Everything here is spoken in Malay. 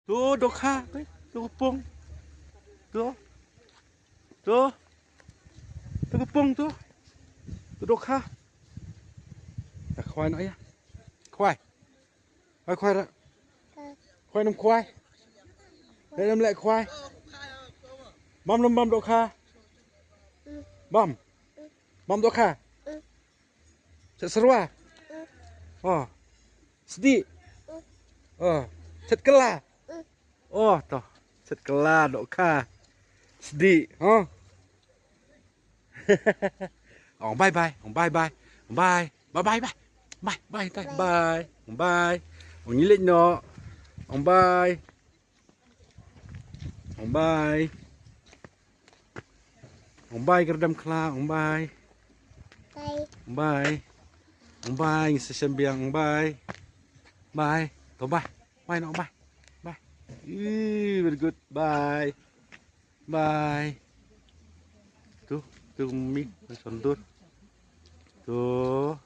Tuh, Doka, tuh kepung. Tuh, tuh, tuh kepung tuh. Tuh Doka. Khoai nữa ya. Khoai. Khoai khoai đó. Khoai nằm khoai. Đây nằm lại khoai. Băm nằm băm Doka. Băm. Băm Doka. Seru ah. Oh. Sedih. Oh. Set kela. Oh, toh. Set kela Doka. Sedih, oh. Oh, bye bye. Oh, bye bye. Bye. Bye bye bye. Bye bye tay. Bye. Bye. Oh, nyilik no. Oh, bye. Oh, bye. Oh, bye keredam kela. Oh, bye. Bye. Oh, bye. Sesembiang. Bye. Bye. Toh bye. Bye no bye. Bye. Very good. Bye. Bye. Tuh, tuh Umi, sontur. Tuh.